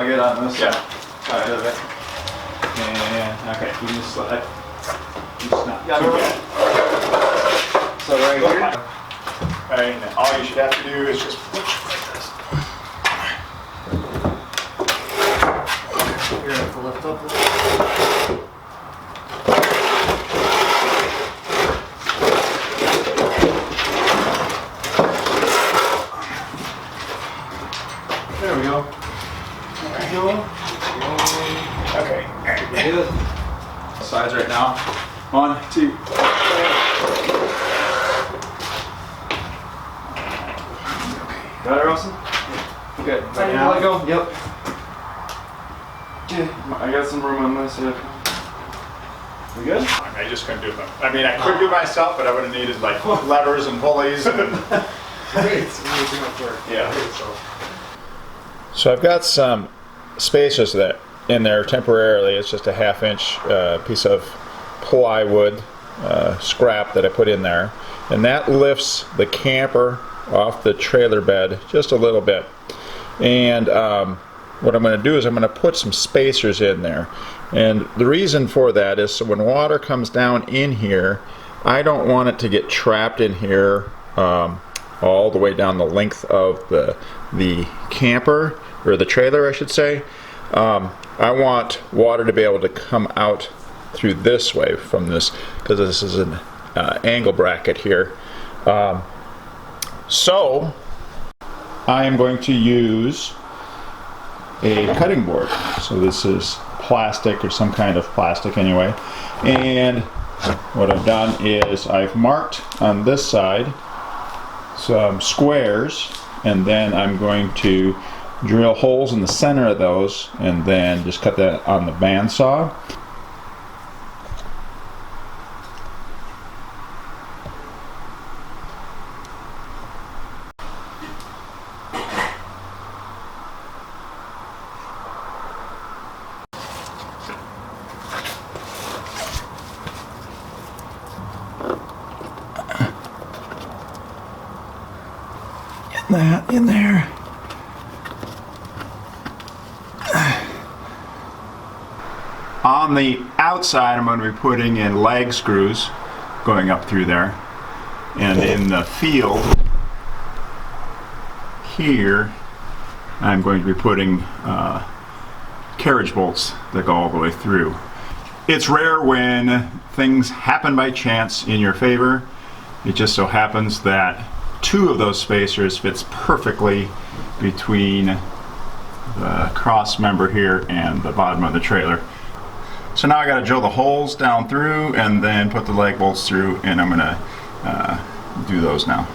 I'll get on this Yeah. side of it. And, okay, you just slide. Just not too bad. So right here. And all you should have to do is just push like this. You're gonna have to lift up a little. There we go. There we go. Okay. Good. Sides right now. 1, 2. Got it, Russell? Good. Right now, let go. Yep. Okay. I got some room on this. Yeah. We good? I just couldn't do them. I mean, I could do myself, but I would have needed like levers and pulleys. And Great. Too much work. yeah. So I've got some spacers that in there temporarily. It's just a 1/2 inch piece of plywood scrap that I put in there, and that lifts the camper off the trailer bed just a little bit. And what I'm going to do is I'm going to put some spacers in there, and the reason for that is so when water comes down in here, I don't want it to get trapped in here all the way down the length of the camper, or the trailer I should say. I want water to be able to come out through this way from this, because this is an angle bracket here. So I am going to use a cutting board. So this is plastic, or some kind of plastic anyway. And what I've done is I've marked on this side some squares, and then I'm going to drill holes in the center of those, and then just cut that on the bandsaw. That in there. On the outside, I'm going to be putting in lag screws going up through there, and in the field here I'm going to be putting carriage bolts that go all the way through. It's rare when things happen by chance in your favor. It just so happens that 2 of those spacers fits perfectly between the cross member here and the bottom of the trailer. So now I got to drill the holes down through and then put the lag bolts through, and I'm going to do those now.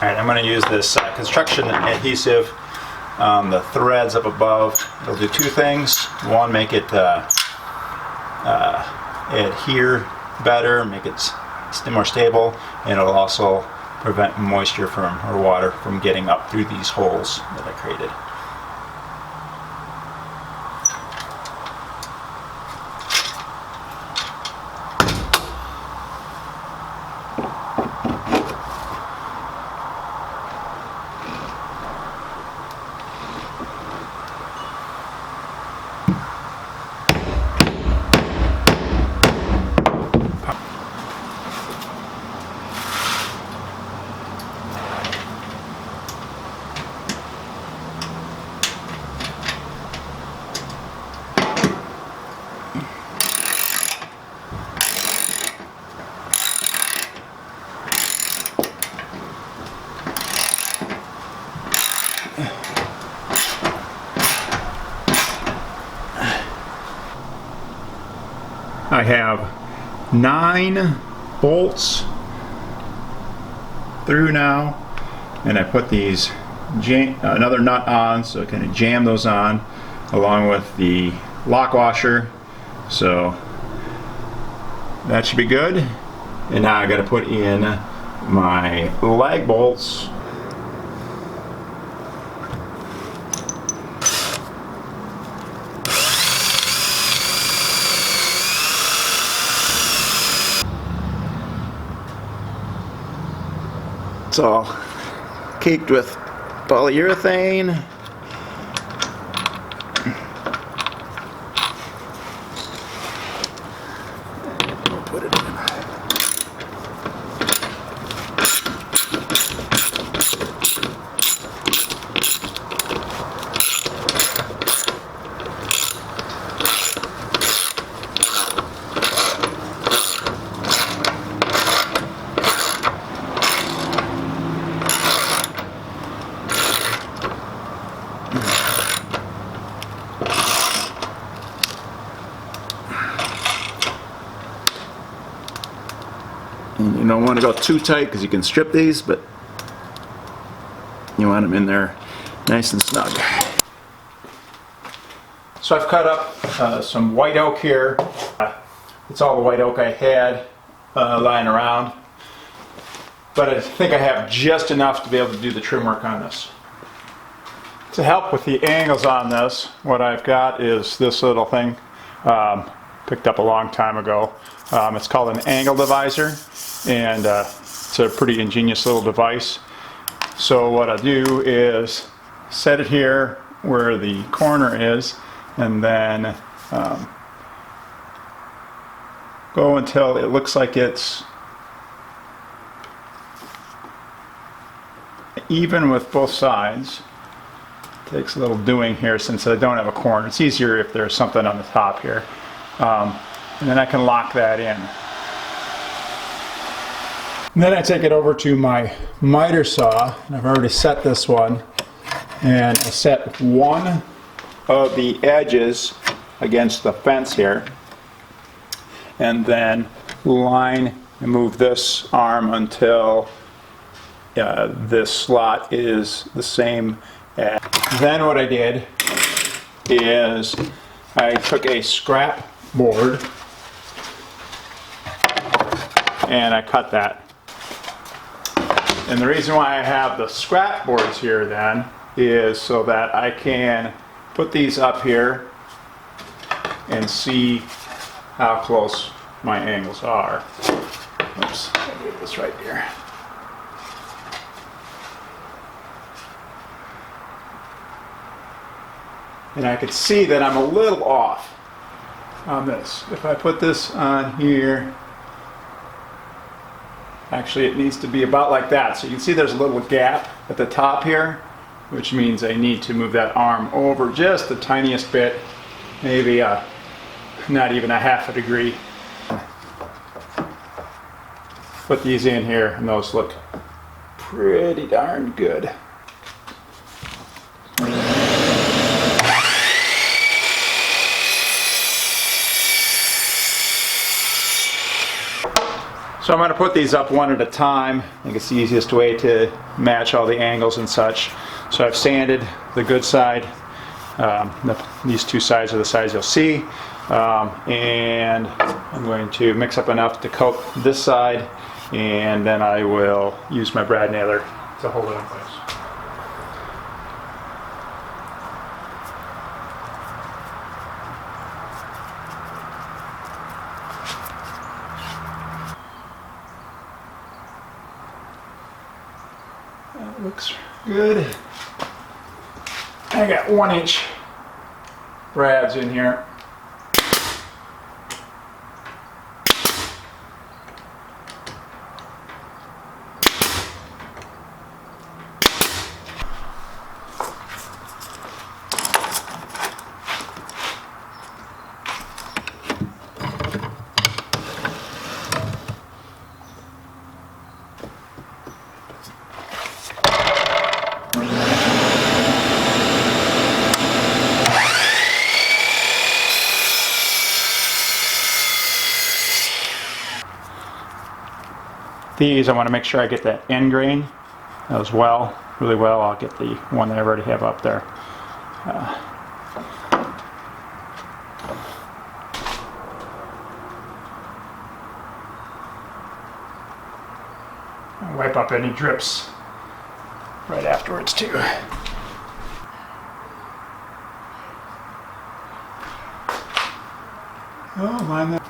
Alright, I'm going to use this construction adhesive on the threads up above. It'll do 2 things. One, make it adhere better, make it more stable, and it'll also prevent moisture from, or water from getting up through these holes that I created. I have 9 bolts through now, and I put these another nut on, so I kind of jam those on along with the lock washer. So that should be good. And now I got to put in my lag bolts. It's all caked with polyurethane. We'll put it in. And you don't want to go too tight because you can strip these, but you want them in there nice and snug. So I've cut up some white oak here. It's all the white oak I had lying around, but I think I have just enough to be able to do the trim work on this. To help with the angles on this, what I've got is this little thing, picked up a long time ago. It's called an angle divisor, and it's a pretty ingenious little device. So what I do is set it here where the corner is, and then go until it looks like it's even with both sides. Takes a little doing here since I don't have a corner. It's easier if there's something on the top here. And then I can lock that in. And then I take it over to my miter saw, and I've already set this one. And I set one of the edges against the fence here. And then line and move this arm until this slot is the same. Then what I did is I took a scrap board and I cut that. And the reason why I have the scrap boards here then is so that I can put these up here and see how close my angles are. Oops, I'll get this right here. And I could see that I'm a little off on this. If I put this on here, actually it needs to be about like that. So you can see there's a little gap at the top here, which means I need to move that arm over just the tiniest bit, maybe not even a half a degree. Put these in here and those look pretty darn good. So I'm going to put these up one at a time. I think it's the easiest way to match all the angles and such. So I've sanded the good side. These two sides are the sides you'll see. And I'm going to mix up enough to coat this side, and then I will use my brad nailer to hold it in place. That looks good. I got 1-inch brads in here. these, I want to make sure I get that end grain as well, really well. I'll get the one that I already have up there. I'll wipe up any drips right afterwards too. Oh, line that.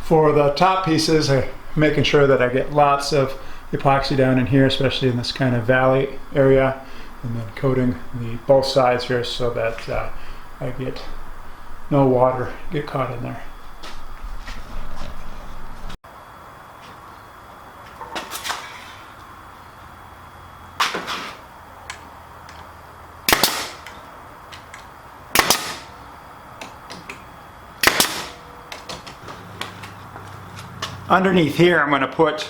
For the top pieces, I'm making sure that I get lots of epoxy down in here, especially in this kind of valley area, and then coating both sides here so that I get no water get caught in there. Underneath here, I'm going to put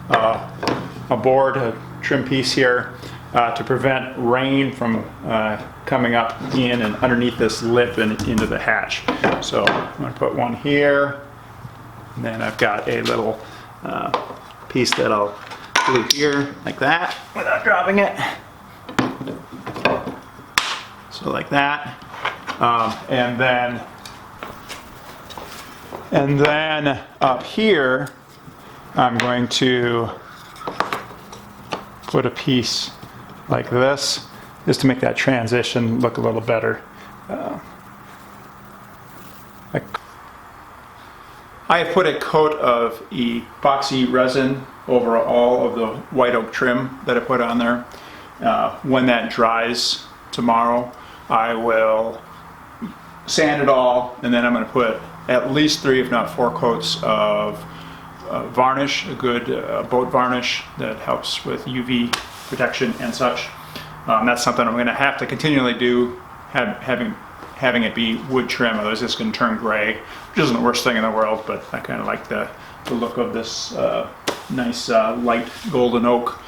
a board, a trim piece here, to prevent rain from coming up in and underneath this lip and into the hatch. So I'm going to put one here, and then I've got a little piece that I'll glue here like that without dropping it. So like that, and then up here, I'm going to put a piece like this, just to make that transition look a little better. I have put a coat of epoxy resin over all of the white oak trim that I put on there. When that dries tomorrow, I will sand it all, and then I'm going to put at least 3, if not 4 coats of varnish, a good boat varnish that helps with UV protection and such. That's something I'm going to have to continually do, having it be wood trim, otherwise it's going to turn gray, which isn't the worst thing in the world, but I kind of like the look of this nice light golden oak.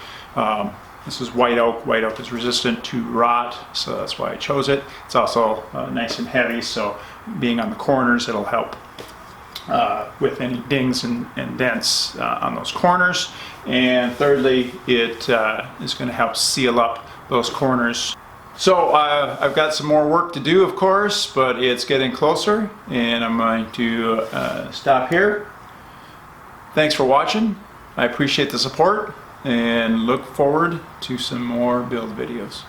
This is white oak. White oak is resistant to rot, so that's why I chose it. It's also nice and heavy, so being on the corners, it'll help with any dings and dents on those corners. And thirdly, it is going to help seal up those corners. So I've got some more work to do, of course, but it's getting closer, and I'm going to stop here. Thanks for watching. I appreciate the support, and look forward to some more build videos.